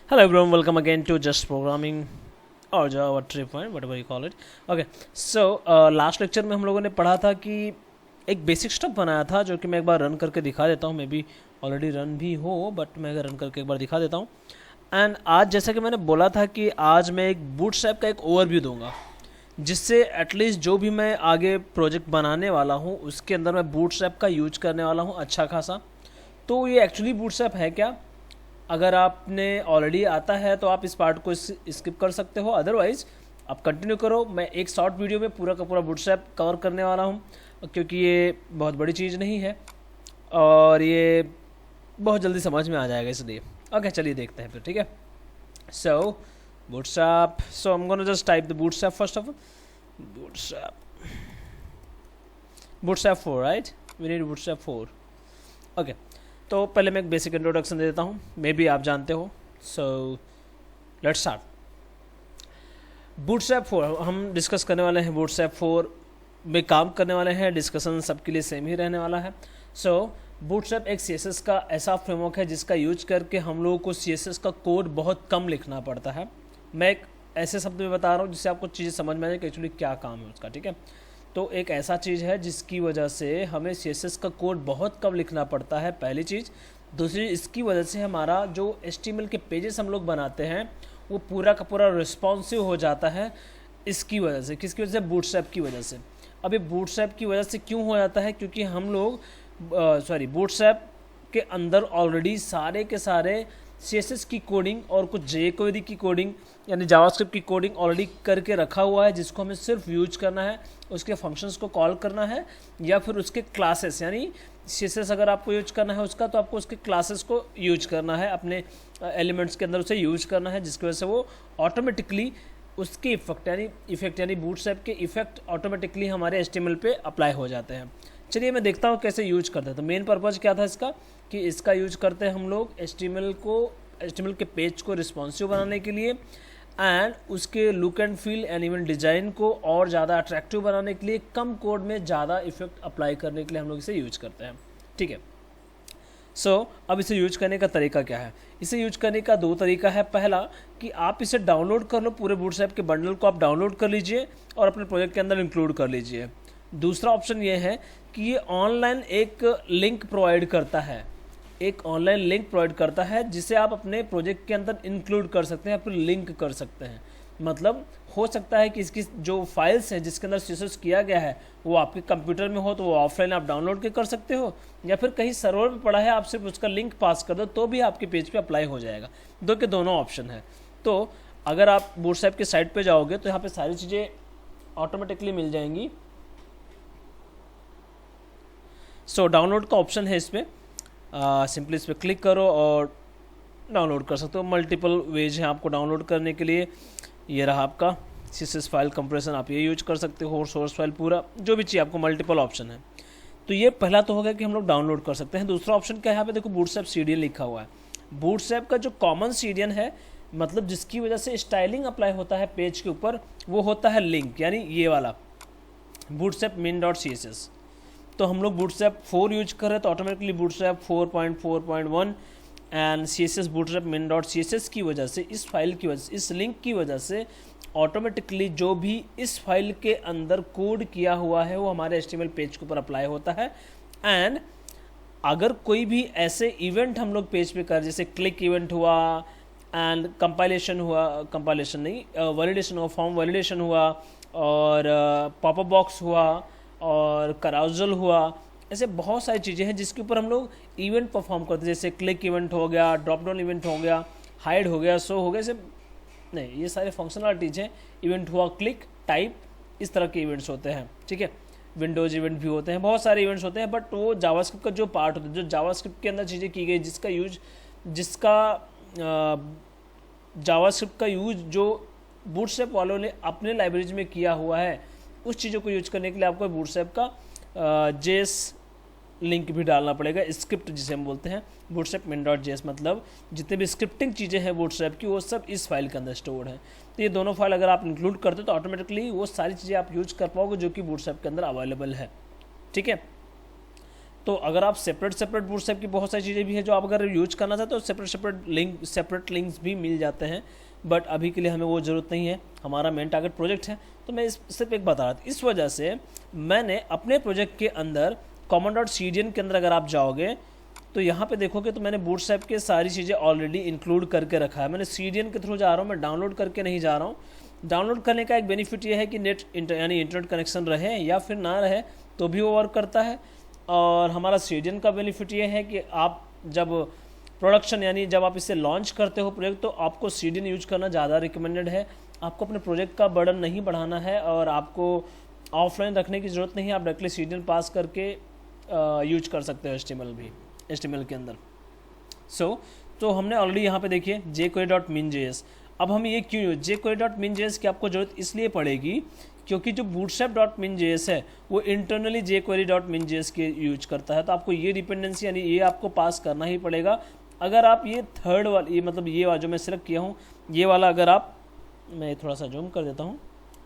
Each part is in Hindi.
Hello everyone, welcome again to Just Programming or Java Trip Point, whatever you call it. Okay, so last lecture में हम लोगों ने पढ़ा था कि एक बेसिक स्टेप बनाया था जो कि मैं एक बार रन करके दिखा देता हूँ. मे बी ऑलरेडी रन भी हो, बट मैं रन करके एक बार दिखा देता हूँ. एंड आज जैसा कि मैंने बोला था कि आज मैं एक बूटस्ट्रैप का एक ओवरव्यू दूंगा, जिससे एटलीस्ट जो भी मैं आगे प्रोजेक्ट बनाने वाला हूँ उसके अंदर मैं बूटस्ट्रैप का यूज करने वाला हूँ अच्छा खासा. तो ये एक्चुअली बूटस्ट्रैप है क्या? अगर आपने ऑलरेडी आता है तो आप इस पार्ट को स्किप कर सकते हो, अदरवाइज आप कंटिन्यू करो. मैं एक शॉर्ट वीडियो में पूरा का पूरा बूटस्ट्रैप कवर करने वाला हूँ, क्योंकि ये बहुत बड़ी चीज़ नहीं है और ये बहुत जल्दी समझ में आ जाएगा, इसलिए. ओके, चलिए देखते हैं फिर. ठीक है. So bootstrap, so I am gonna just type the bootstrap first of all. Bootstrap 4, right? We need bootstrap 4. Okay, तो पहले मैं एक बेसिक इंट्रोडक्शन दे देता हूँ, मे बी आप जानते हो. So let's start. बूटस्ट्रैप 4 हम डिस्कस करने वाले हैं. बूटस्ट्रैप 4 में काम करने वाले हैं. डिस्कशन सबके लिए सेम ही रहने वाला है. सो बूटस्ट्रैप एक CSS का ऐसा फ्रेमवर्क है जिसका यूज करके हम लोगों को CSS का कोड बहुत कम लिखना पड़ता है. मैं एक ऐसे शब्द में बता रहा हूँ जिससे आपको चीज़ें समझ में आ जाए कि एक्चुअली क्या काम है उसका. ठीक है. तो एक ऐसा चीज़ है जिसकी वजह से हमें CSS का कोड बहुत कम लिखना पड़ता है, पहली चीज़. दूसरी, इसकी वजह से हमारा जो HTML के पेजेस हम लोग बनाते हैं वो पूरा का पूरा रिस्पॉन्सिव हो जाता है. इसकी वजह से, किसकी वजह से? बूटस्ट्रैप की वजह से. अब ये बूटस्ट्रैप की वजह से क्यों हो जाता है? क्योंकि हम लोग बूटस्ट्रैप के अंदर ऑलरेडी सारे के सारे CSS की कोडिंग और कुछ jQuery की कोडिंग यानी जावास्क्रिप्ट की कोडिंग ऑलरेडी करके रखा हुआ है, जिसको हमें सिर्फ यूज करना है, उसके फंक्शंस को कॉल करना है, या फिर उसके क्लासेस, यानी CSS अगर आपको यूज करना है उसका, तो आपको उसके क्लासेस को यूज करना है, अपने एलिमेंट्स के अंदर उसे यूज करना है, जिसकी वजह से वो ऑटोमेटिकली उसके इफेक्ट यानी बूटस्ट्रैप के इफेक्ट ऑटोमेटिकली हमारे HTML पे अप्लाई हो जाते हैं. चलिए मैं देखता हूँ कैसे यूज करते हैं. तो मेन पर्पज़ क्या था इसका, कि इसका यूज करते हैं हम लोग HTML के पेज को रिस्पॉन्सिव बनाने के लिए, एंड उसके look and feel and even design को और ज़्यादा अट्रैक्टिव बनाने के लिए, कम कोड में ज़्यादा इफेक्ट अप्लाई करने के लिए हम लोग इसे यूज करते हैं. ठीक है. सो अब इसे यूज करने का तरीका क्या है? इसे यूज करने का 2 तरीका है. पहला कि आप इसे डाउनलोड कर लो, पूरे बूटस्ट्रैप के बंडल को आप डाउनलोड कर लीजिए और अपने प्रोजेक्ट के अंदर इंक्लूड कर लीजिए. दूसरा ऑप्शन ये है कि ये ऑनलाइन एक लिंक प्रोवाइड करता है, जिसे आप अपने प्रोजेक्ट के अंदर इंक्लूड कर सकते हैं, फिर लिंक कर सकते हैं. मतलब हो सकता है कि इसकी जो फाइल्स हैं जिसके अंदर CSS किया गया है वो आपके कंप्यूटर में हो, तो वो ऑफलाइन आप डाउनलोड के कर सकते हो, या फिर कहीं सर्वर पे पड़ा है, आप सिर्फ उसका लिंक पास कर दो तो भी आपके पेज पे अप्लाई हो जाएगा. दोनों ऑप्शन है. तो अगर आप बूटस्ट्रैप की साइट पे जाओगे तो यहाँ पे सारी चीज़ें ऑटोमेटिकली मिल जाएंगी. सो डाउनलोड का ऑप्शन है इस पर. सिंपली इस पर क्लिक करो और डाउनलोड कर सकते हो. मल्टीपल वेज हैं आपको डाउनलोड करने के लिए. ये रहा आपका CSS फाइल कंप्रेशन, आप ये यूज कर सकते हो, सोर्स फाइल पूरा जो भी चाहिए आपको, मल्टीपल ऑप्शन है. तो ये पहला तो हो गया कि हम लोग डाउनलोड कर सकते हैं. दूसरा ऑप्शन क्या है? यहाँ पे देखो बूटस्ट्रैप CDN लिखा हुआ है. बूटस्ट्रैप का जो कॉमन CDN है, मतलब जिसकी वजह से स्टाइलिंग अप्लाई होता है पेज के ऊपर, वो होता है लिंक, यानी ये वाला बूटस्ट्रैप min.css. तो हम लोग बूटस्ट्रैप 4 यूज कर रहे हैं, तो automatically bootstrap 4.4.1 and CSS bootstrap min.css की वजह से, इस फाइल की वजह से, इस लिंक की वजह से ऑटोमेटिकली जो भी इस फाइल के अंदर कोड किया हुआ है वो हमारे HTML पेज के ऊपर अप्लाई होता है. एंड अगर कोई भी ऐसे इवेंट हम लोग पेज पे कर, जैसे क्लिक इवेंट हुआ एंड कंपाइलेशन नहीं, वैलिडेशन हुआ, फॉर्म वैलिडेशन हुआ, और पॉपअप बॉक्स हुआ, और कराउजल हुआ, ऐसे बहुत सारी चीज़ें हैं जिसके ऊपर हम लोग इवेंट परफॉर्म करते हैं. जैसे क्लिक इवेंट हो गया, ड्रॉप डाउन इवेंट हो गया, हाइड हो गया, शो हो गया, ऐसे नहीं, ये सारे फंक्शनलिटीज़ हैं. इवेंट हुआ, क्लिक, टाइप, इस तरह के इवेंट्स होते हैं. ठीक है. विंडोज इवेंट भी होते हैं, बहुत सारे इवेंट्स होते हैं. बट वो जावास्क्रिप्ट का जो पार्ट होता है, जो जावास्क्रिप्ट के अंदर चीज़ें की गई, जावास्क्रिप्ट का यूज जो बूटस्ट्रैप वालों ने अपने लाइब्रेरीज में किया हुआ है, उस चीज़ों को यूज करने के लिए आपको बूटस्ट्रैप का JS लिंक भी डालना पड़ेगा. स्क्रिप्ट जिसे हम बोलते हैं बूटस्ट्रैप min.js, मतलब जितने भी स्क्रिप्टिंग चीज़ें हैं बूटस्ट्रैप की, वो सब इस फाइल के अंदर स्टोर्ड हैं. तो ये दोनों फाइल अगर आप इंक्लूड करते हो तो ऑटोमेटिकली वो सारी चीज़ें आप यूज कर पाओगे जो कि बूटस्ट्रैप के अंदर अवेलेबल है. ठीक है. तो अगर आप सेपरेट बूटस्ट्रैप की बहुत सारी चीज़ें भी है जो आप अगर यूज करना चाहते हो, सेपरेट लिंक्स भी मिल जाते हैं, बट अभी के लिए हमें वो ज़रूरत नहीं है, हमारा मेन टारगेट प्रोजेक्ट है। तो मैं सिर्फ एक बता रहा था, इस वजह से मैंने अपने प्रोजेक्ट के अंदर common.cdn के अंदर अगर आप जाओगे तो यहाँ पे देखोगे तो मैंने बूटस्ट्रैप के सारी चीज़ें ऑलरेडी इंक्लूड करके रखा है। मैंने CDN के थ्रू जा रहा हूँ, मैं डाउनलोड करके नहीं जा रहा हूँ। डाउनलोड करने का एक बेनिफिट ये है कि यानी इंटरनेट कनेक्शन रहे या फिर ना रहे तो भी वो वर्क करता है। और हमारा CDN का बेनिफिट ये है कि आप जब प्रोडक्शन यानी जब आप इसे लॉन्च करते हो प्रोजेक्ट, तो आपको CDN यूज करना ज़्यादा रिकमेंडेड है। आपको अपने प्रोजेक्ट का बर्डन नहीं बढ़ाना है और आपको ऑफलाइन रखने की ज़रूरत नहीं है, आप डायरेक्टली CDN पास करके यूज कर सकते हो HTML के अंदर। तो हमने ऑलरेडी यहाँ पे देखिए jQuery.min.js। अब हम ये क्यों jQuery.min.js की आपको ज़रूरत इसलिए पड़ेगी क्योंकि जो bootstrap.min.js है वो इंटरनली jQuery.min.js के यूज करता है। तो आपको ये डिपेंडेंसी यानी ये आपको पास करना ही पड़ेगा। अगर आप ये थर्ड वाला ये मतलब ये वाला जो मैं सिलेक्ट किया हूँ ये वाला, अगर आप, मैं थोड़ा सा जूम कर देता हूँ,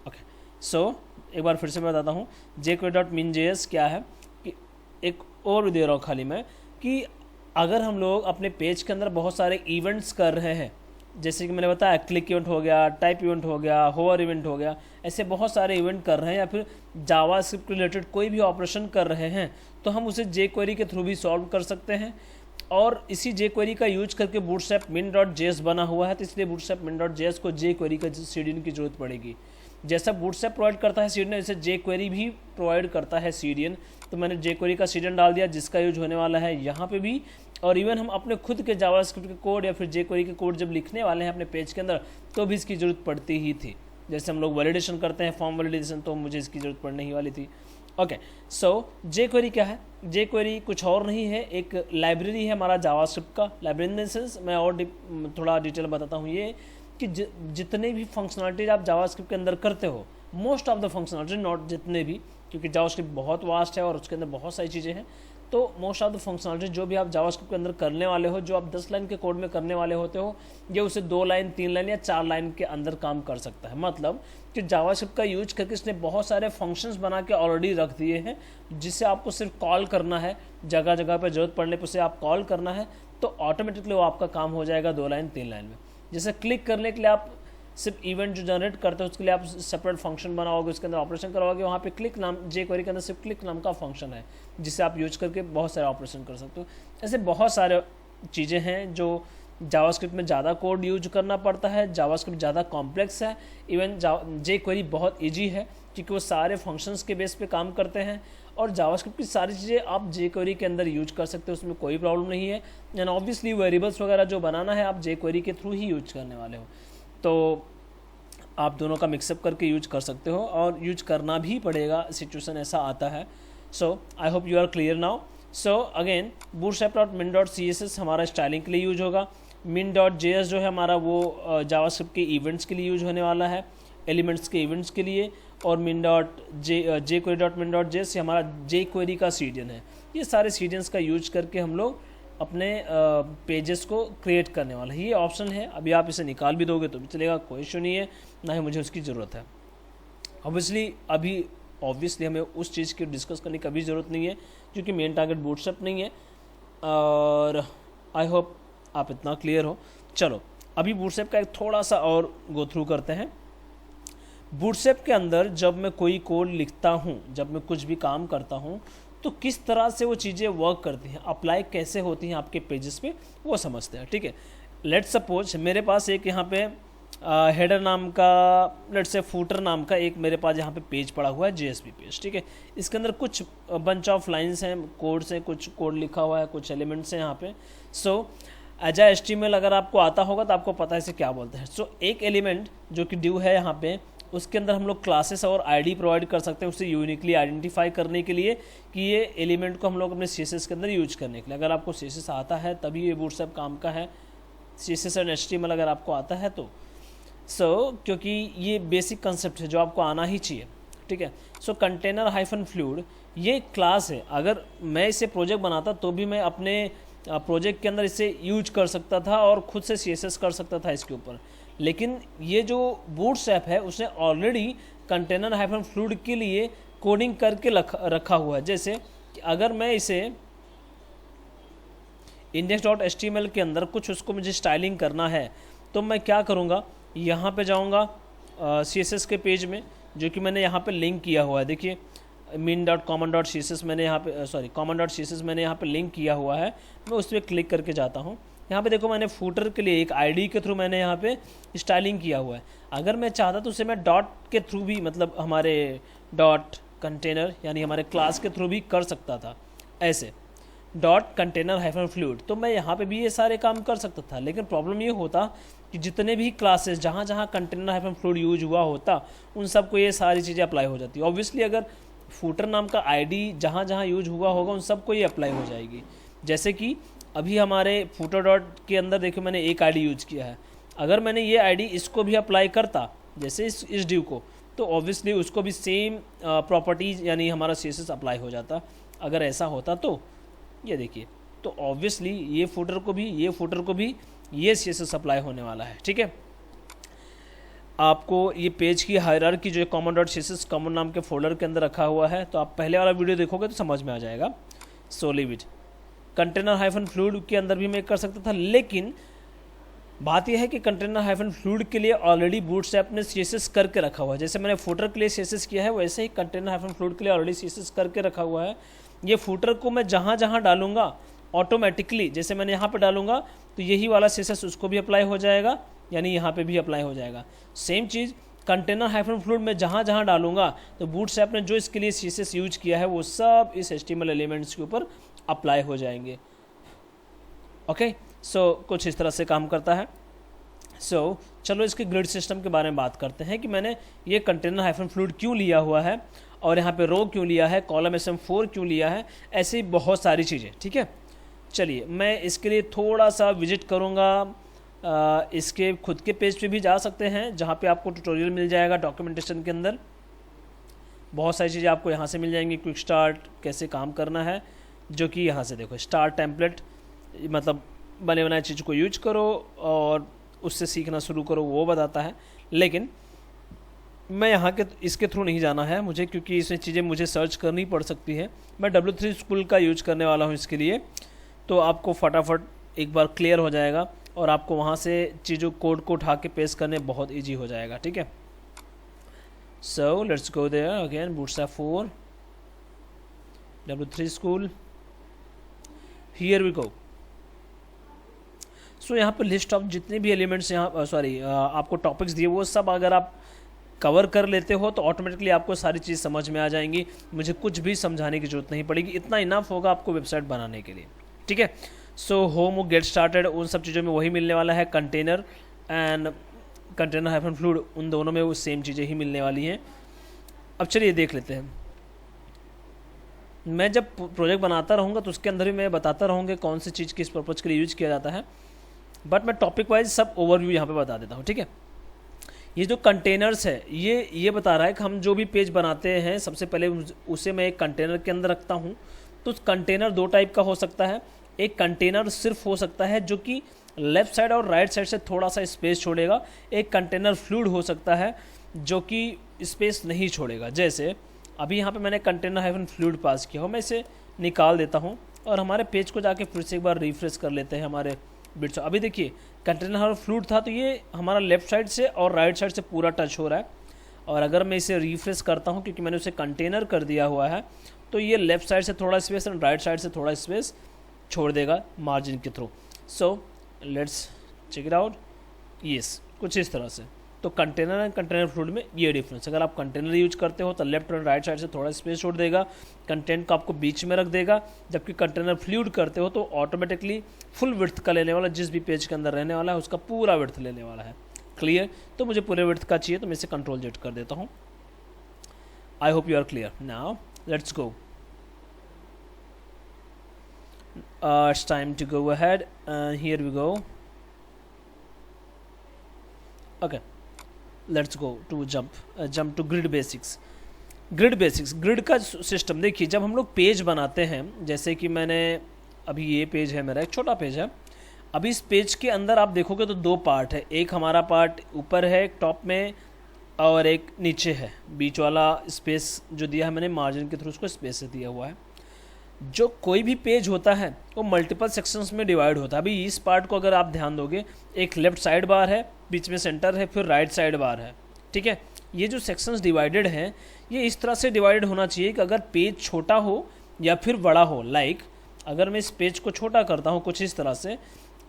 ओके। एक बार फिर से मैं बताता हूँ jQuery.min.js क्या है, कि एक और दे रहा हूँ खाली मैं, कि अगर हम लोग अपने पेज के अंदर बहुत सारे इवेंट्स कर रहे हैं, जैसे कि मैंने बताया क्लिक इवेंट हो गया, टाइप इवेंट हो गया, होवर इवेंट हो गया, ऐसे बहुत सारे इवेंट कर रहे हैं या फिर जावास्क्रिप्ट रिलेटेड कोई भी ऑपरेशन कर रहे हैं, तो हम उसे jQuery के थ्रू भी सॉल्व कर सकते हैं। और इसी jQuery का यूज करके bootstrap min.js बना हुआ है, तो इसलिए bootstrap min.js को jQuery का CDN की जरूरत पड़ेगी। जैसा bootstrap प्रोवाइड करता है CDN, वैसे jQuery भी प्रोवाइड करता है CDN। तो मैंने jQuery का CDN डाल दिया जिसका यूज होने वाला है यहाँ पे भी। और इवन हम अपने खुद के जावास्क्रिप्ट के कोड या फिर jQuery के कोड जब लिखने वाले हैं अपने पेज के अंदर, तो भी इसकी ज़रूरत पड़ती ही थी। जैसे हम लोग वैलिडेशन करते हैं, फॉर्म वैलिडेशन, तो मुझे इसकी ज़रूरत पड़ने ही वाली थी। ओके, jQuery क्या है? jQuery कुछ और नहीं है, एक लाइब्रेरी है हमारा जावास्क्रिप्ट का। लाइब्रेरी इन द सेंस मैं और थोड़ा डिटेल बताता हूँ, ये कि जितने भी फंक्शनलिटीज आप जावास्क्रिप्ट के अंदर करते हो, most of the functionality, not जितने भी, क्योंकि जावास्क्रिप्ट बहुत वास्ट है और उसके अंदर बहुत सारी चीज़ें हैं, तो मोस्ट ऑफ द फंक्शनलिटी जो भी आप जावास्क्रिप्ट के अंदर करने वाले हो, जो आप 10 लाइन के कोड में करने वाले होते हो, ये उसे 2 लाइन, 3 लाइन या 4 लाइन के अंदर काम कर सकता है। मतलब कि जावास्क्रिप्ट का यूज करके इसने बहुत सारे फंक्शंस बना के ऑलरेडी रख दिए हैं, जिससे आपको सिर्फ कॉल करना है, जगह जगह पर जरूरत पड़ने पर उसे आप कॉल करना है, तो ऑटोमेटिकली वो आपका काम हो जाएगा 2 लाइन, 3 लाइन में। जैसे क्लिक करने के लिए आप सिर्फ इवेंट जो जनरेट करते हो उसके लिए आप सेपरेट फंक्शन बनाओगे, उसके अंदर ऑपरेशन करवाओगे, वहाँ पे क्लिक नाम, jQuery के अंदर सिर्फ क्लिक नाम का फंक्शन है जिसे आप यूज करके बहुत सारे ऑपरेशन कर सकते हो। ऐसे बहुत सारे चीज़ें हैं जो जावास्क्रिप्ट में ज़्यादा कोड यूज करना पड़ता है, जावास्क्रिप्ट ज़्यादा कॉम्प्लेक्स है। इवन jQuery बहुत ईजी है क्योंकि वो सारे फंक्शंस के बेस पे काम करते हैं, और जावास्क्रिप्ट की सारी चीज़ें आप jQuery के अंदर यूज कर सकते हो, उसमें कोई प्रॉब्लम नहीं है। एंड ऑब्वियसली वेरिएबल्स वगैरह जो बनाना है आप jQuery के थ्रू ही यूज करने वाले हो, तो आप दोनों का मिक्सअप करके यूज कर सकते हो, और यूज करना भी पड़ेगा, सिचुएशन ऐसा आता है। So I hope you are clear now. So again bootstrap.min.css हमारा स्टाइलिंग के लिए यूज होगा। min.js जो है हमारा वो जावास्क्रिप्ट के इवेंट्स के लिए यूज होने वाला है, एलिमेंट्स के इवेंट्स के लिए। और jQuery.min.js हमारा jQuery का CDN है। ये सारे CDNs का यूज करके हम लोग अपने पेजेस को क्रिएट करने वाला है। ये ऑप्शन है, अभी आप इसे निकाल भी दोगे तो भी चलेगा, कोई इशू नहीं है, ना ही मुझे उसकी ज़रूरत है। ऑब्वियसली हमें उस चीज़ की डिस्कस करने की कभी ज़रूरत नहीं है क्योंकि मेन टारगेट बूटस्ट्रैप नहीं है, और आई होप आप इतना क्लियर हो। चलो अभी बूटस्ट्रैप का एक थोड़ा सा और गो थ्रू करते हैं। बूटस्ट्रैप के अंदर जब मैं कोई कोड लिखता हूँ, जब मैं कुछ भी काम करता हूँ, तो किस तरह से वो चीज़ें वर्क करती हैं, अप्लाई कैसे होती हैं आपके पेजेस पे, वो समझते हैं। ठीक है, लेट्स सपोज मेरे पास एक यहाँ पे हेडर नाम का, लेट्स से फूटर नाम का एक मेरे पास यहाँ पे पेज पड़ा हुआ है, JSP पेज। ठीक है, इसके अंदर कुछ बंच ऑफ लाइंस हैं, कोड्स हैं, कुछ कोड लिखा हुआ है, कुछ एलिमेंट्स हैं यहाँ पे। सो एज HTML अगर आपको आता होगा तो आपको पता है इसे क्या बोलते हैं। सो एक एलिमेंट जो कि ड्यू है यहाँ पे, उसके अंदर हम लोग क्लासेस और ID प्रोवाइड कर सकते हैं उसे यूनिकली आइडेंटिफाई करने के लिए कि ये एलिमेंट को हम लोग अपने CSS के अंदर यूज करने के लिए। अगर आपको CSS आता है तभी ये बूटस्ट्रैप काम का है, CSS और HTML अगर आपको आता है तो। क्योंकि ये बेसिक कंसेप्ट है जो आपको आना ही चाहिए। ठीक है, container-fluid ये क्लास है। अगर मैं इसे प्रोजेक्ट बनाता तो भी मैं अपने प्रोजेक्ट के अंदर इसे यूज कर सकता था और खुद से CSS कर सकता था इसके ऊपर, लेकिन ये जो बूटस्ट्रैप है उसने ऑलरेडी container-fluid के लिए कोडिंग करके रखा हुआ है। जैसे अगर मैं इसे index.html के अंदर कुछ उसको मुझे स्टाइलिंग करना है, तो मैं क्या करूँगा, यहाँ पे जाऊँगा CSS के पेज में, जो कि मैंने यहाँ पे लिंक किया हुआ है। देखिए min.common.css मैंने यहाँ पे common.css मैंने यहाँ पे लिंक किया हुआ है। मैं उस पर क्लिक करके जाता हूँ। यहाँ पे देखो मैंने फूटर के लिए एक आईडी के थ्रू मैंने यहाँ पे स्टाइलिंग किया हुआ है। अगर मैं चाहता तो उसे मैं डॉट के थ्रू भी, मतलब हमारे डॉट कंटेनर यानी हमारे क्लास के थ्रू भी कर सकता था, ऐसे डॉट कंटेनर हाइफन फ्लूइड, तो मैं यहाँ पे भी ये सारे काम कर सकता था। लेकिन प्रॉब्लम ये होता कि जितने भी क्लासेस जहाँ जहाँ कंटेनर हाइफन फ्लूइड यूज हुआ होता, उन सबको ये सारी चीज़ें अप्लाई हो जाती। ऑब्वियसली अगर फूटर नाम का आईडी जहाँ जहाँ यूज हुआ होगा उन सबको ये अप्लाई हो जाएगी। जैसे कि अभी हमारे फूटर डॉट के अंदर देखो मैंने एक आईडी यूज किया है, अगर मैंने ये आईडी इसको भी अप्लाई करता जैसे इस ड्यू को, तो ऑब्वियसली उसको भी सेम प्रॉपर्टीज़ यानी हमारा CSS अप्लाई हो जाता। अगर ऐसा होता तो ये देखिए, तो ऑब्वियसली ये फूटर को भी ये CSS अप्लाई होने वाला है। ठीक है, आपको ये पेज की हायरार्की जो है common.css कॉमन नाम के फोल्डर के अंदर रखा हुआ है, तो आप पहले वाला वीडियो देखोगे तो समझ में आ जाएगा। So leave it. Container hyphen fluid के अंदर भी मैं कर सकता था, लेकिन बात यह है कि कंटेनर हाइफन फ्लूइड के लिए ऑलरेडी बूटस्ट्रैप ने CSS करके रखा हुआ है। जैसे मैंने फूटर के लिए CSS किया है, वैसे ही कंटेनर हाइफन फ्लूइड के लिए ऑलरेडी CSS करके रखा हुआ है। ये फूटर को मैं जहाँ जहाँ डालूंगा ऑटोमेटिकली, जैसे मैंने यहाँ पे डालूंगा तो यही वाला CSS उसको भी अप्लाई हो जाएगा, यानी यहाँ पे भी अप्लाई हो जाएगा। सेम चीज़ कंटेनर हाइफन फ्लूइड में जहाँ जहाँ डालूंगा तो बूटस्ट्रैप ने जो इसके लिए CSS यूज किया है वो सब इस HTML एलिमेंट्स के ऊपर अप्लाई हो जाएंगे। ओके, सो कुछ इस तरह से काम करता है। सो चलो इसके ग्रिड सिस्टम के बारे में बात करते हैं कि मैंने ये कंटेनर हाइफन फ्लूइड क्यों लिया हुआ है और यहाँ पे रो क्यों लिया है, कॉलम SM4 क्यों लिया है, ऐसी ही बहुत सारी चीज़ें। ठीक है, चलिए मैं इसके लिए थोड़ा सा विजिट करूँगा। इसके खुद के पेज पे भी जा सकते हैं जहाँ पे आपको ट्यूटोरियल मिल जाएगा। डॉक्यूमेंटेशन के अंदर बहुत सारी चीज़ें आपको यहाँ से मिल जाएंगी। क्विक स्टार्ट कैसे काम करना है, जो कि यहाँ से देखो स्टार्ट टेम्पलेट, मतलब बने बनाए चीज़ को यूज करो और उससे सीखना शुरू करो, वो बताता है। लेकिन मैं यहाँ के इसके थ्रू नहीं जाना है मुझे, क्योंकि इसमें चीज़ें मुझे सर्च करनी पड़ सकती है। मैं W3 स्कूल का यूज करने वाला हूँ इसके लिए, तो आपको फटाफट एक बार क्लियर हो जाएगा और आपको वहाँ से चीज़ों कोड को उठा के पेस्ट करने बहुत ईजी हो जाएगा। ठीक है, so let's go there again, bootstrap 4 W3 school, here we go. So यहाँ पर लिस्ट ऑफ जितने भी एलिमेंट्स यहाँ आपको टॉपिक्स दिए वो सब अगर आप कवर कर लेते हो तो ऑटोमेटिकली आपको सारी चीज़ समझ में आ जाएंगी। मुझे कुछ भी समझाने की जरूरत नहीं पड़ेगी, इतना इनफ होगा आपको वेबसाइट बनाने के लिए। ठीक है, सो होम गेट स्टार्टेड उन सब चीज़ों में वही मिलने वाला है। Container and container hyphen fluid, उन दोनों में वो सेम चीज़ें ही मिलने वाली हैं। अब चलिए देख लेते हैं। मैं जब प्रोजेक्ट बनाता रहूँगा तो उसके अंदर भी मैं बताता रहूँगा कौन सी चीज़ किस पर्पज़ के लिए यूज किया जाता है, बट मैं टॉपिक वाइज सब ओवरव्यू यहाँ पे बता देता हूँ। ठीक है, ये जो कंटेनर्स है ये बता रहा है कि हम जो भी पेज बनाते हैं सबसे पहले उसे मैं एक कंटेनर के अंदर रखता हूँ। तो कंटेनर दो टाइप का हो सकता है। एक कंटेनर सिर्फ हो सकता है जो कि लेफ़्ट साइड और राइट साइड से थोड़ा सा स्पेस छोड़ेगा। एक कंटेनर फ्लूइड हो सकता है जो कि स्पेस नहीं छोड़ेगा। जैसे अभी यहाँ पे मैंने कंटेनर हाइफन फ्लूइड पास किया हो, मैं इसे निकाल देता हूँ और हमारे पेज को जाके फिर से एक बार रिफ्रेश कर लेते हैं हमारे बिट्स। अभी देखिए कंटेनर हाइफन फ्लूइड था तो ये हमारा लेफ़्ट साइड से और राइट साइड से पूरा टच हो रहा है। और अगर मैं इसे रिफ्रेश करता हूँ क्योंकि मैंने उसे कंटेनर कर दिया हुआ है, तो ये लेफ़्ट साइड से थोड़ा स्पेस और राइट साइड से थोड़ा स्पेस छोड़ देगा मार्जिन के through. So let's check it out. Yes, कुछ इस तरह से। तो कंटेनर एंड कंटेनर फ्लूइड में ये डिफरेंस। अगर आप कंटेनर यूज करते हो तो लेफ्ट और राइट साइड से थोड़ा स्पेस छोड़ देगा, कंटेंट को आपको बीच में रख देगा। जबकि कंटेनर फ्लूइड करते हो तो ऑटोमेटिकली फुल विड्थ का लेने वाला, जिस भी पेज के अंदर रहने वाला है उसका पूरा विड्थ लेने वाला है। क्लियर? तो मुझे पूरे विड्थ का चाहिए तो मैं इसे कंट्रोल जेड कर देता हूँ। I hope you are clear. Now let's go. It's time to go ahead and here we go. Okay, let's go to jump to grid basics. Grid का सिस्टम देखिए, जब हम लोग पेज बनाते हैं, जैसे कि मैंने अभी ये पेज है मेरा, एक छोटा पेज है। अभी इस पेज के अंदर आप देखोगे तो दो पार्ट है, एक हमारा पार्ट ऊपर है टॉप में और एक नीचे है। बीच वाला स्पेस जो दिया है मैंने मार्जिन के थ्रू उसको स्पेस से दिया हुआ है। जो कोई भी पेज होता है वो मल्टीपल सेक्शंस में डिवाइड होता है। अभी इस पार्ट को अगर आप ध्यान दोगे, एक लेफ्ट साइड बार है, बीच में सेंटर है, फिर राइट साइड बार है, ठीक है। ये जो सेक्शंस डिवाइडेड हैं ये इस तरह से डिवाइडेड होना चाहिए कि अगर पेज छोटा हो या फिर बड़ा हो, लाइक अगर मैं इस पेज को छोटा करता हूँ कुछ इस तरह से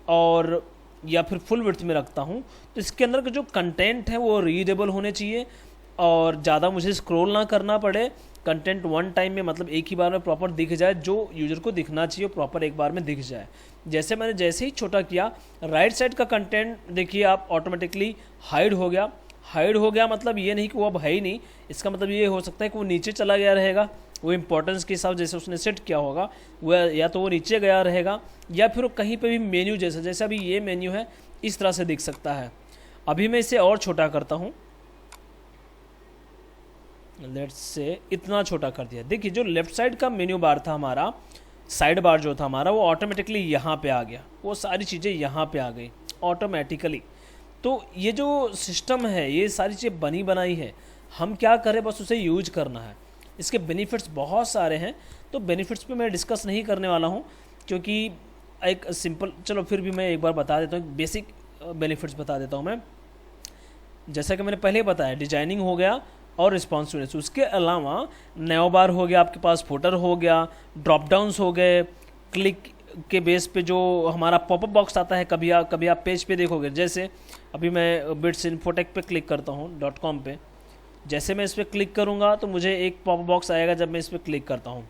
और या फिर फुल विड्थ में रखता हूँ, तो इसके अंदर का जो कंटेंट है वो रीडेबल होने चाहिए और ज़्यादा मुझे स्क्रॉल ना करना पड़े। कंटेंट वन टाइम में, मतलब एक ही बार में प्रॉपर दिख जाए, जो यूजर को दिखना चाहिए प्रॉपर एक बार में दिख जाए। जैसे मैंने जैसे ही छोटा किया, राइट साइड का कंटेंट देखिए आप ऑटोमेटिकली हाइड हो गया। हाइड हो गया मतलब ये नहीं कि वो अब है ही नहीं, इसका मतलब ये हो सकता है कि वो नीचे चला गया रहेगा, वो इंपॉर्टेंस के हिसाब जैसे उसने सेट किया होगा वह या तो वो नीचे गया रहेगा या फिर वो कहीं पे भी मेन्यू जैसे अभी ये मेन्यू है इस तरह से दिख सकता है। अभी मैं इसे और छोटा करता हूँ, लेट्स से इतना छोटा कर दिया। देखिए जो लेफ्ट साइड का मेन्यू बार था हमारा, साइड बार जो था हमारा, वो ऑटोमेटिकली यहाँ पे आ गया, वो सारी चीज़ें यहाँ पे आ गई ऑटोमेटिकली। तो ये जो सिस्टम है ये सारी चीज़ें बनी बनाई है, हम क्या करें बस उसे यूज करना है। इसके बेनिफिट्स बहुत सारे हैं, तो बेनिफिट्स पे मैं डिस्कस नहीं करने वाला हूँ क्योंकि एक सिंपल, चलो फिर भी मैं एक बार बता देता हूँ, बेसिक बेनिफिट्स बता देता हूँ मैं। जैसा कि मैंने पहले बताया, डिजाइनिंग हो गया और रिस्पॉन्सिवनेस, उसके अलावा नया बार हो गया, आपके पास फुटर हो गया, ड्रॉप डाउन्स हो गए, क्लिक के बेस पे जो हमारा पॉपअप बॉक्स आता है, कभी आप पेज पे देखोगे, जैसे अभी मैं बिट्स इन्फोटेक पे क्लिक करता हूँ .com पे, जैसे मैं इस पर क्लिक करूँगा तो मुझे एक पॉपअप बॉक्स आएगा जब मैं इस पर क्लिक करता हूँ,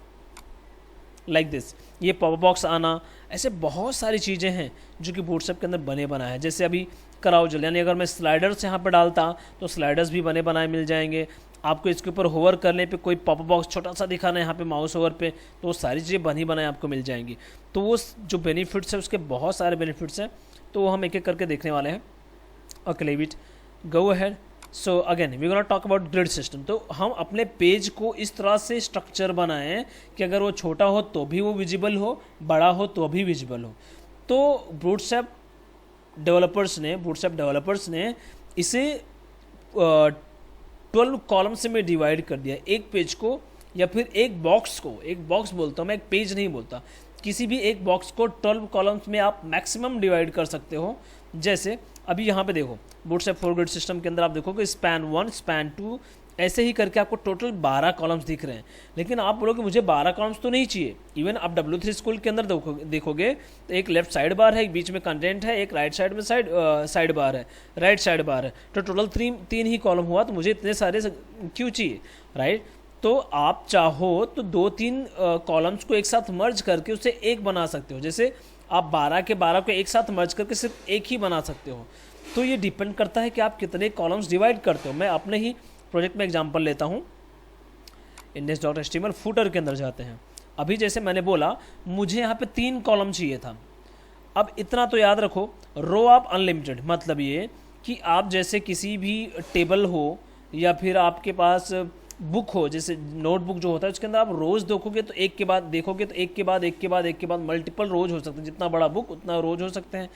लाइक दिस, ये पॉपअप बॉक्स आना। ऐसे बहुत सारी चीज़ें हैं जो कि बूटस्ट्रैप के अंदर बने बनाए हैं। जैसे अभी कराउजल, यानी अगर मैं स्लाइडर्स यहाँ पर डालता तो स्लाइडर्स भी बने बनाए मिल जाएंगे आपको। इसके ऊपर होवर करने पे कोई पॉपअप बॉक्स छोटा सा दिखाना है यहाँ पे माउस ओवर पे, तो वो सारी चीज़ें बनी बनाए आपको मिल जाएंगी। तो वो जो बेनिफिट्स है उसके बहुत सारे बेनिफिट्स हैं, तो वो हम एक एक करके देखने वाले हैं। Okay, leave it, go ahead. So again we gonna talk about grid system. तो हम अपने पेज को इस तरह से स्ट्रक्चर बनाएं कि अगर वो छोटा हो तो भी वो विजिबल हो, बड़ा हो तो भी विजिबल हो। तो बूटस्ट्रैप डेवलपर्स ने इसे 12 कॉलम्स में डिवाइड कर दिया, एक पेज को या फिर एक बॉक्स को। एक बॉक्स बोलता हूँ मैं, एक पेज नहीं बोलता। किसी भी एक बॉक्स को 12 कॉलम्स में आप मैक्सिमम डिवाइड कर सकते हो। जैसे अभी यहाँ पे देखो, बूटस्ट्रैप 4 ग्रिड सिस्टम के अंदर आप देखोगे स्पैन 1, स्पैन 2, ऐसे ही करके आपको टोटल 12 कॉलम्स दिख रहे हैं। लेकिन आप बोलोगे मुझे 12 कॉलम्स तो नहीं चाहिए। इवन आप W3 स्कूल के अंदर देखोगे तो एक लेफ्ट साइड बार है, एक बीच में कंटेंट है, एक राइट साइड में साइड बार है, राइट साइड बार है, तो टोटल 3 ही कॉलम हुआ। तो मुझे इतने सारे क्यों चाहिए, राइट? तो आप चाहो तो 2-3 कॉलम्स को एक साथ मर्ज करके उसे एक बना सकते हो। जैसे आप 12 के 12 को एक साथ मर्ज करके सिर्फ एक ही बना सकते हो। तो ये डिपेंड करता है कि आप कितने कॉलम्स डिवाइड करते हो। मैं अपने ही प्रोजेक्ट में एग्जांपल लेता हूँ। index.html फूटर के अंदर जाते हैं। अभी जैसे मैंने बोला मुझे यहाँ पे 3 कॉलम चाहिए था। अब इतना तो याद रखो, रो आप अनलिमिटेड, मतलब ये कि आप जैसे किसी भी टेबल हो या फिर आपके पास बुक हो, जैसे नोटबुक जो होता है उसके अंदर आप रोज देखोगे तो एक के बाद देखोगे तो एक के बाद मल्टीपल रोज हो सकते हैं। जितना बड़ा बुक उतना रोज हो सकते हैं।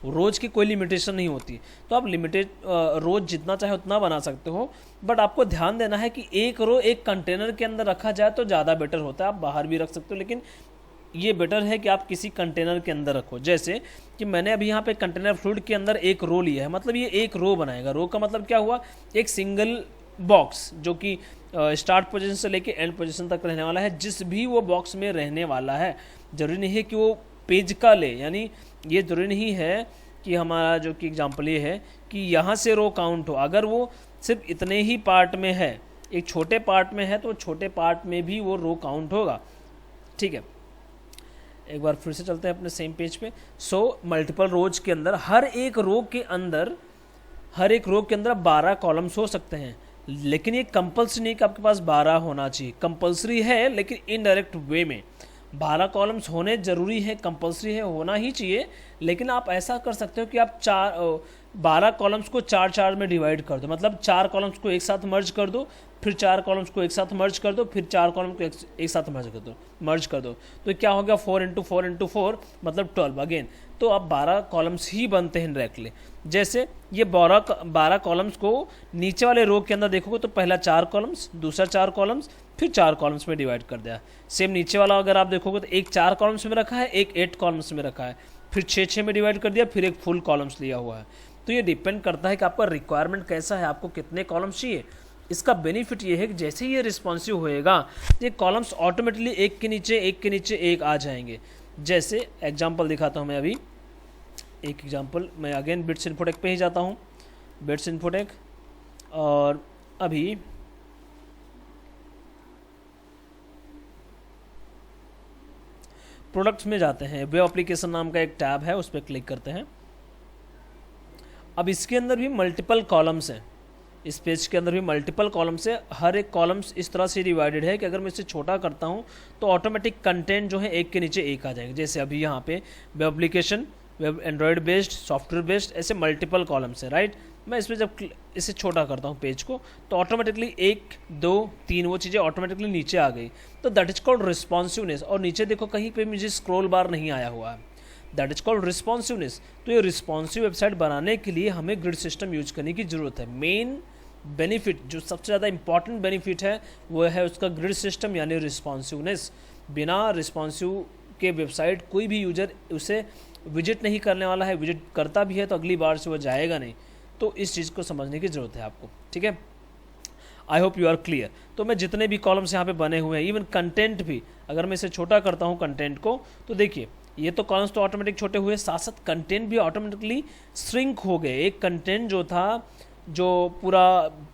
रोज की कोई लिमिटेशन नहीं होती, तो आप लिमिटेड रोज जितना चाहे उतना बना सकते हो। बट आपको ध्यान देना है कि एक रो एक कंटेनर के अंदर रखा जाए तो ज़्यादा बेटर होता है। आप बाहर भी रख सकते हो, लेकिन ये बेटर है कि आप किसी कंटेनर के अंदर रखो। जैसे कि मैंने अभी यहाँ पे कंटेनर फ्लूइड के अंदर एक रो लिया है, मतलब ये एक रो बनाएगा। रो का मतलब क्या हुआ, एक सिंगल बॉक्स जो कि स्टार्ट पोजीशन से लेके एंड पोजीशन तक रहने वाला है। जिस भी वो बॉक्स में रहने वाला है, जरूरी नहीं है कि वो पेज का ले, यानी ये जरूरी नहीं है कि हमारा जो कि एग्जांपल ये है कि यहाँ से रो काउंट हो। अगर वो सिर्फ इतने ही पार्ट में है, एक छोटे पार्ट में है, तो छोटे पार्ट में भी वो रो काउंट होगा। ठीक है, एक बार फिर से चलते हैं अपने सेम पेज पे। सो मल्टीपल रोज के अंदर हर एक रो के अंदर 12 कॉलम्स हो सकते हैं, लेकिन ये कंपल्सरी नहीं कि आपके पास 12 होना चाहिए। कंपल्सरी है लेकिन इनडायरेक्ट वे में 12 कॉलम्स होने जरूरी है, कंपल्सरी है, होना ही चाहिए। लेकिन आप ऐसा कर सकते हो कि आप 12 कॉलम्स को 4 में डिवाइड कर दो, मतलब 4 कॉलम्स को एक साथ मर्ज कर दो, फिर 4 कॉलम्स को एक साथ मर्ज कर दो, फिर 4 कॉलम को एक साथ मर्ज कर दो। तो क्या हो गया 4 इंटू 4 इंटू 4 मतलब 12 अगेन। तो अब 12 कॉलम्स ही बनते हैं डायरेक्टली। जैसे ये 12 कॉलम्स को नीचे वाले रो के अंदर देखोगे तो पहला 4 कॉलम्स, दूसरा 4 कॉलम्स, फिर 4 कॉलम्स में डिवाइड कर दिया। सेम नीचे वाला अगर आप देखोगे तो एक 4 कॉलम्स में रखा है, एक 8 कॉलम्स में रखा है, फिर 6 में डिवाइड कर दिया, फिर एक फुल कॉलम्स लिया हुआ है। तो ये डिपेंड करता है कि आपका रिक्वायरमेंट कैसा है, आपको कितने कॉलम्स चाहिए। इसका बेनिफिट ये है कि जैसे ही ये रिस्पॉन्सिव होएगा ये कॉलम्स ऑटोमेटिकली एक के नीचे एक आ जाएंगे। जैसे एग्जांपल दिखाता हूँ मैं अभी, एक एग्जांपल मैं अगेन बिट्स इन्फोटेक पे ही जाता हूँ, बिट्स इन्फोटेक, और अभी प्रोडक्ट्स में जाते हैं। वेब एप्लीकेशन नाम का एक टैब है, उस पर क्लिक करते हैं। अब इसके अंदर भी मल्टीपल कॉलम्स हैं, इस पेज के अंदर भी मल्टीपल कॉलम्स है। हर एक कॉलम्स इस तरह से डिवाइडेड है कि अगर मैं इसे छोटा करता हूँ तो ऑटोमेटिक कंटेंट जो है एक के नीचे एक आ जाएंगे। जैसे अभी यहाँ पे web application, web Android based, software based, ऐसे मल्टीपल कॉलम्स है, राइट। मैं इसमें जब इसे छोटा करता हूँ पेज को तो ऑटोमेटिकली 1 2 3 वो चीज़ें ऑटोमेटिकली नीचे आ गई। तो दैट इज कॉल्ड रिस्पॉन्सिवनेस। और नीचे देखो कहीं पे मुझे स्क्रॉल बार नहीं आया हुआ है, दैट इज कॉल्ड रिस्पॉन्सिवनेस। तो ये रिस्पॉन्सिव वेबसाइट बनाने के लिए हमें ग्रिड सिस्टम यूज करने की जरूरत है। मेन बेनिफिट जो सबसे ज़्यादा इंपॉर्टेंट बेनिफिट है वो है उसका ग्रिड सिस्टम यानी रिस्पॉन्सिवनेस। बिना रिस्पॉन्सिव के वेबसाइट कोई भी यूजर उसे विजिट नहीं करने वाला है, विजिट करता भी है तो अगली बार से वो जाएगा नहीं। तो इस चीज़ को समझने की ज़रूरत है आपको, ठीक है। I hope you are clear. तो मैं जितने भी कॉलम्स यहाँ पे बने हुए हैं, इवन कंटेंट भी, अगर मैं इसे छोटा करता हूँ कंटेंट को तो देखिए ये तो कॉलम्स तो ऑटोमेटिक छोटे हुए, साथ साथ कंटेंट भी ऑटोमेटिकली श्रिंक हो गए। एक कंटेंट जो था जो पूरा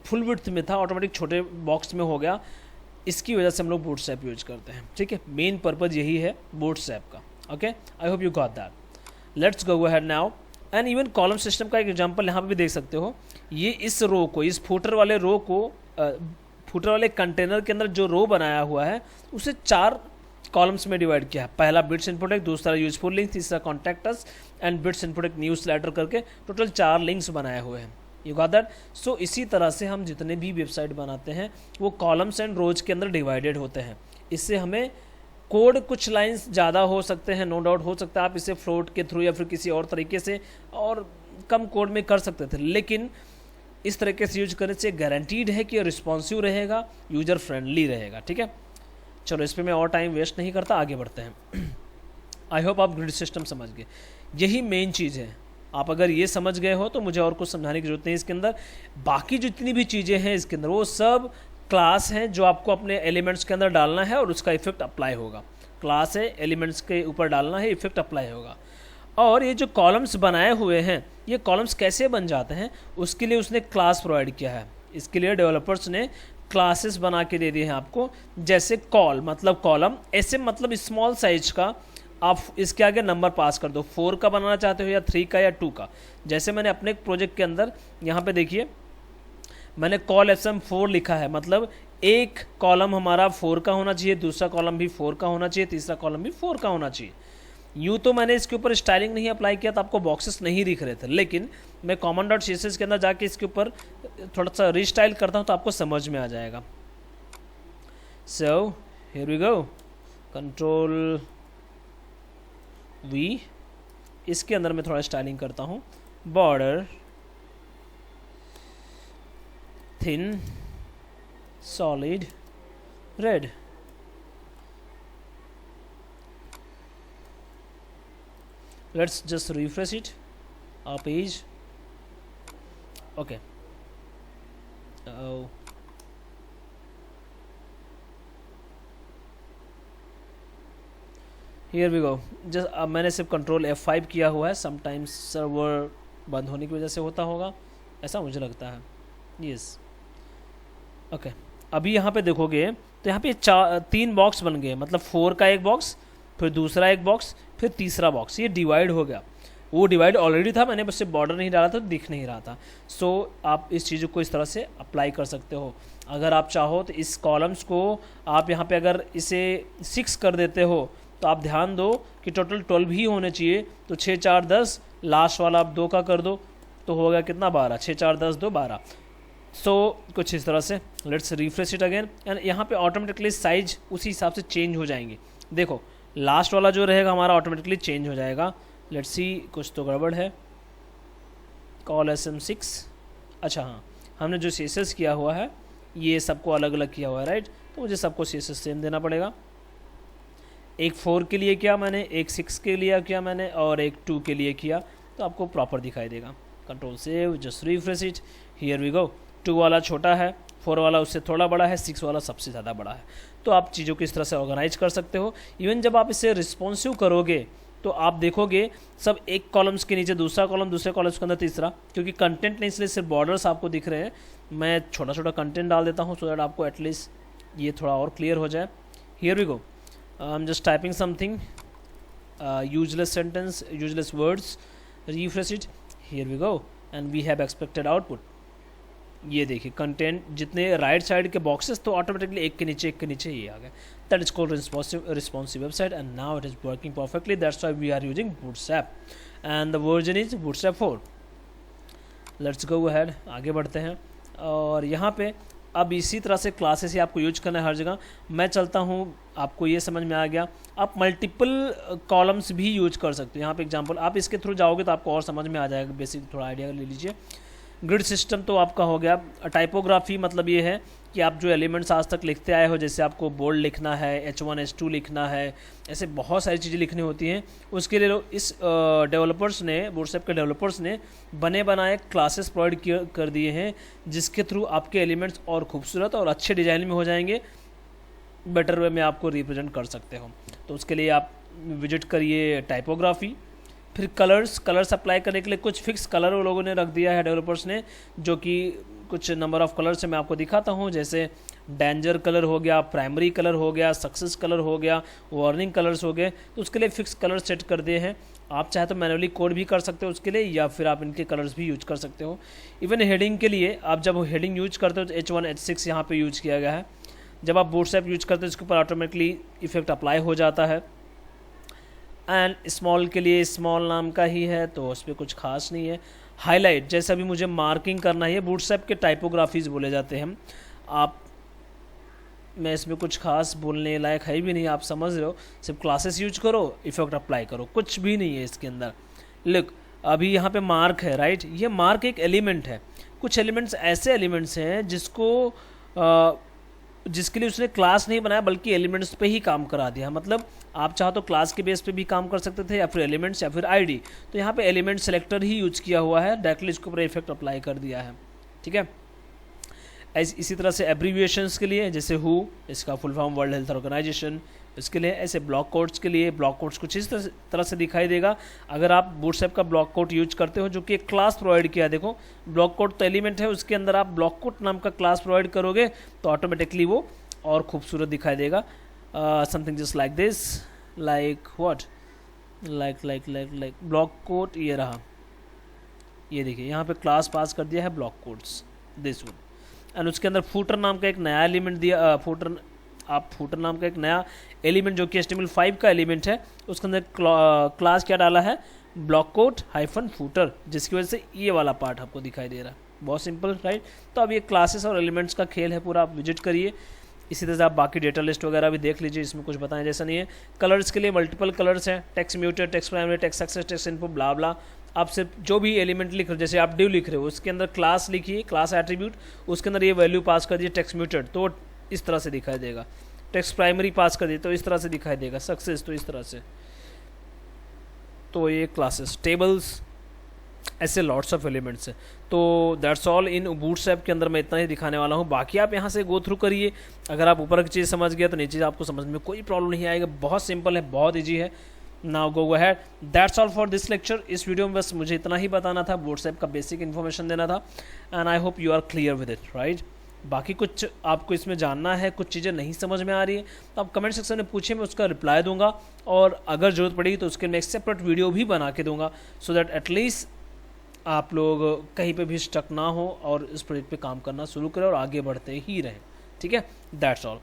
फुल विड्थ में था ऑटोमेटिक छोटे बॉक्स में हो गया। इसकी वजह से हम लोग बूटस्ट्रैप यूज करते हैं, ठीक है। मेन पर्पज़ यही है बूटस्ट्रैप का, okay. I hope you got that. Let's go ahead now. And even column system का एक एग्जांपल यहाँ पे भी देख सकते हो। ये इस रो को, इस फुटर वाले रो को, फुटर वाले कंटेनर के अंदर जो रो बनाया हुआ है उसे 4 कॉलम्स में डिवाइड किया है। पहला बिट्स इन्फोटेक, दूसरा यूजफुल लिंक, तीसरा contact us and Bits Infotech newsletter करके टोटल 4 लिंक्स बनाए हुए हैं। You got that. सो इसी तरह से हम जितने भी वेबसाइट बनाते हैं वो कॉलम्स एंड रोज के अंदर डिवाइडेड होते हैं। इससे हमें कोड कुछ लाइंस ज़्यादा हो सकते हैं, नो डाउट हो सकता है आप इसे फ्लोट के थ्रू या फिर किसी और तरीके से और कम कोड में कर सकते थे, लेकिन इस तरीके से यूज करने से गारंटीड है कि रिस्पॉन्सिव रहेगा, यूजर फ्रेंडली रहेगा, ठीक है। चलो इस पर मैं और टाइम वेस्ट नहीं करता, आगे बढ़ते हैं। आई होप आप ग्रिड सिस्टम समझ गए, यही मेन चीज़ है। आप अगर ये समझ गए हो तो मुझे और कुछ समझाने की जरूरत नहीं इसके अंदर। बाकी जितनी भी चीज़ें हैं इसके अंदर वो सब क्लास हैं जो आपको अपने एलिमेंट्स के अंदर डालना है और उसका इफेक्ट अप्लाई होगा। क्लास है, एलिमेंट्स के ऊपर डालना है, इफेक्ट अप्लाई होगा। और ये जो कॉलम्स बनाए हुए हैं ये कॉलम्स कैसे बन जाते हैं उसके लिए उसने क्लास प्रोवाइड किया है। इसके लिए डेवलपर्स ने क्लासेस बना के दे दिए हैं आपको। जैसे कॉल मतलब कॉलम, ऐसे मतलब स्मॉल साइज का, आप इसके आगे नंबर पास कर दो। 4 का बनाना चाहते हो या 3 का या 2 का। जैसे मैंने अपने प्रोजेक्ट के अंदर यहाँ पे देखिए मैंने कॉल FM4 लिखा है, मतलब एक कॉलम हमारा 4 का होना चाहिए, दूसरा कॉलम भी 4 का होना चाहिए, तीसरा कॉलम भी 4 का होना चाहिए। यूँ तो मैंने इसके ऊपर स्टाइलिंग नहीं अप्लाई किया तो आपको बॉक्सेस नहीं दिख रहे थे, लेकिन मैं common.css के अंदर जाके इसके ऊपर थोड़ा सा रीस्टाइल करता हूँ तो आपको समझ में आ जाएगा। So here we go, control V, इसके अंदर मैं थोड़ा स्टाइलिंग करता हूँ। Border thin solid red, let's just refresh it, our page, okay. Here we go, just अब मैंने सिर्फ कंट्रोल F5 किया हुआ है। समटाइम्स सर्वर बंद होने की वजह से होता होगा, ऐसा मुझे लगता है। यस ओके, अभी यहाँ पे देखोगे तो यहाँ पे 3 बॉक्स बन गए, मतलब 4 का एक बॉक्स, फिर दूसरा एक बॉक्स, फिर तीसरा बॉक्स। ये डिवाइड हो गया। वो डिवाइड ऑलरेडी था, मैंने बस बॉर्डर नहीं डाला था, दिख नहीं रहा था। सो आप इस चीज़ को इस तरह से अप्लाई कर सकते हो। अगर आप चाहो तो इस कॉलम्स को आप यहाँ पे अगर इसे 6 कर देते हो तो आप ध्यान दो कि टोटल 12 ही होने चाहिए। तो 6 4 10, लास्ट वाला आप 2 का कर दो तो होगा कितना 12, 6 4 10 2 12। सो कुछ इस तरह से, let's refresh it again and यहाँ पे ऑटोमेटिकली साइज उसी हिसाब से चेंज हो जाएंगे। देखो लास्ट वाला जो रहेगा हमारा ऑटोमेटिकली चेंज हो जाएगा। लेट्स सी, कुछ तो गड़बड़ है। कॉल SM6, अच्छा हाँ, हमने जो CSS किया हुआ है ये सबको अलग अलग किया हुआ है, राइट। तो मुझे सबको CSS सेम देना पड़ेगा। एक 4 के लिए किया मैंने, एक 6 के लिए किया मैंने, और एक 2 के लिए किया, तो आपको प्रॉपर दिखाई देगा। Control save, just refresh it, here we go. 2 वाला छोटा है, 4 वाला उससे थोड़ा बड़ा है, 6 वाला सबसे ज़्यादा बड़ा है। तो आप चीज़ों को इस तरह से ऑर्गेनाइज कर सकते हो। इवन जब आप इसे रिस्पॉन्सिव करोगे तो आप देखोगे सब एक कॉलम्स के नीचे दूसरा कॉलम, दूसरे कॉलम्स के अंदर तीसरा, क्योंकि कंटेंट नहीं इसलिए सिर्फ बॉर्डर्स आपको दिख रहे हैं। मैं छोटा छोटा कंटेंट डाल देता हूँ सो दैट आपको एटलीस्ट ये थोड़ा और क्लियर हो जाए। Here we go, I am just typing something, useless sentence, useless words, refresh it, here we go and we have expected output. ये देखिए कंटेंट जितने राइट साइड के बॉक्सेस तो ऑटोमेटिकली एक के नीचे ये आ गए। That is called responsive website and now it is working perfectly. That's why we are using Bootstrap and the version is Bootstrap 4. Let's go ahead, आगे बढ़ते हैं। और यहाँ पे अब इसी तरह से क्लासेस ही आपको यूज करना है हर जगह। मैं चलता हूँ, आपको ये समझ में आ गया। आप मल्टीपल कॉलम्स भी यूज कर सकते हो। यहाँ पे एग्जांपल आप इसके थ्रू जाओगे तो आपको और समझ में आ जाएगा, बेसिक थोड़ा आइडिया ले लीजिए। ग्रिड सिस्टम तो आपका हो गया। टाइपोग्राफी मतलब ये है कि आप जो एलिमेंट्स आज तक लिखते आए हो, जैसे आपको बोल्ड लिखना है, H1 H2 लिखना है, ऐसे बहुत सारी चीज़ें लिखनी होती हैं। उसके लिए इस डेवलपर्स ने, बोटस्ट्रैप के डेवलपर्स ने बने बनाए क्लासेस प्रोवाइड कर दिए हैं, जिसके थ्रू आपके एलिमेंट्स और खूबसूरत और अच्छे डिज़ाइन में हो जाएंगे, बेटर वे में आपको रिप्रेजेंट कर सकते हो। तो उसके लिए आप विजिट करिए टाइपोग्राफी। फिर कलर्स अप्लाई करने के लिए कुछ फिक्स कलर वो लोगों ने रख दिया है डेवलपर्स ने, जो कि कुछ नंबर ऑफ़ कलर से मैं आपको दिखाता हूँ। जैसे डेंजर कलर हो गया, प्राइमरी कलर हो गया, सक्सेस कलर हो गया, वार्निंग कलर्स हो गए। तो उसके लिए फिक्स कलर सेट कर दिए हैं। आप चाहे तो मैनुअली कोड भी कर सकते हो उसके लिए, या फिर आप इनके कलर्स भी यूज कर सकते हो। इवन हेडिंग के लिए आप जब हेडिंग यूज करते हो तो H1 H6 यहाँ पर यूज किया गया है। जब आप बूटस्ट्रैप यूज करते हो इसके ऊपर ऑटोमेटिकली इफेक्ट अप्लाई हो जाता है। एंड स्मॉल के लिए स्मॉल नाम का ही है, तो उस पर कुछ खास नहीं है। हाईलाइट, जैसे अभी मुझे मार्किंग करना है, बूटस्ट्रैप के टाइपोग्राफीज बोले जाते हैं। आप, मैं इसमें कुछ खास बोलने लायक है भी नहीं, आप समझ रहे हो। सिर्फ क्लासेस यूज करो, इफेक्ट अप्लाई करो, कुछ भी नहीं है इसके अंदर। लुक, अभी यहाँ पे मार्क है, राइट। ये मार्क एक एलिमेंट है। कुछ एलिमेंट्स ऐसे एलिमेंट्स हैं जिसके लिए उसने क्लास नहीं बनाया बल्कि एलिमेंट्स पे ही काम करा दिया। मतलब आप चाहो तो क्लास के बेस पे भी काम कर सकते थे, या फिर एलिमेंट्स या फिर आईडी। तो यहाँ पे एलिमेंट सेलेक्टर ही यूज किया हुआ है, डायरेक्टली इसके ऊपर इफेक्ट अप्लाई कर दिया है, ठीक है। इसी तरह से एब्रीविएशंस के लिए, जैसे हु, इसका full form World Health Organization, इसके लिए ऐसे ब्लॉक कोड्स के लिए, ब्लॉक कोड्स कुछ इस तरह से दिखाई देगा। अगर आप बूटस्ट्रैप का ब्लॉक कोड यूज करते हो, जो कि एक क्लास प्रोवाइड किया है, देखो ब्लॉक कोड तो एलिमेंट है, उसके अंदर आप ब्लॉक कोड नाम का क्लास प्रोवाइड करोगे तो ऑटोमेटिकली वो और खूबसूरत दिखाई देगा। Something just like this, like what, like block code, ये रहा, ये देखिए यहाँ पे क्लास पास कर दिया है block codes, this one. And उसके अंदर फूटर नाम का एक नया एलिमेंट दिया, फूटर नाम का एक नया एलिमेंट जो कि HTML5 का एलिमेंट है, उसके अंदर क्लास क्या डाला है, ब्लॉक कोड हाइफन फूटर, जिसकी वजह से ये वाला पार्ट आपको दिखाई दे रहा है। बहुत सिंपल, राइट। तो अब ये क्लासेस और एलिमेंट्स का खेल है पूरा, आप विजिट करिए। इसी तरह से आप बाकी डेटा लिस्ट वगैरह भी देख लीजिए, इसमें कुछ बताएं जैसा नहीं है। कलर्स के लिए मल्टीपल कलर्स हैं, text muted, text primary, text success, text input, blah blah. आप सिर्फ जो भी एलिमेंट लिख रहे हो, जैसे आप डिव लिख रहे हो, उसके अंदर क्लास लिखिए, क्लास एट्रीब्यूट, उसके अंदर ये वैल्यू पास कर दिए टेक्स्ट म्यूटेड, तो इस तरह से दिखाई देगा। टेक्स्ट प्राइमरी पास कर दिए तो इस तरह से दिखाई देगा, सक्सेस तो इस तरह से। तो ये क्लासेस, टेबल्स, ऐसे लॉट्स ऑफ एलिमेंट्स हैं। तो दैट्स ऑल इन बूटस्ट्रैप के अंदर मैं इतना ही दिखाने वाला हूँ। बाकी आप यहाँ से गो थ्रू करिए। अगर आप ऊपर की चीज़ समझ गए तो नीचे आपको समझ में कोई प्रॉब्लम नहीं आएगा। बहुत सिंपल है, बहुत ईजी है। Now go ahead, that's all for this lecture. इस वीडियो में बस मुझे इतना ही बताना था, बूटस्ट्रैप का बेसिक इन्फॉर्मेशन देना था, and I hope you are clear with it, right. बाकी कुछ आपको इसमें जानना है, कुछ चीज़ें नहीं समझ में आ रही है तो आप कमेंट सेक्शन में पूछिए, मैं उसका रिप्लाई दूंगा। और अगर ज़रूरत पड़ेगी तो उसके मैं एक सेपरेट वीडियो भी बना के दूंगा, सो दैट एटलीस्ट आप लोग कहीं पे भी स्टक ना हो और इस प्रोजेक्ट पे काम करना शुरू करें और आगे बढ़ते ही रहें, ठीक है। That's all.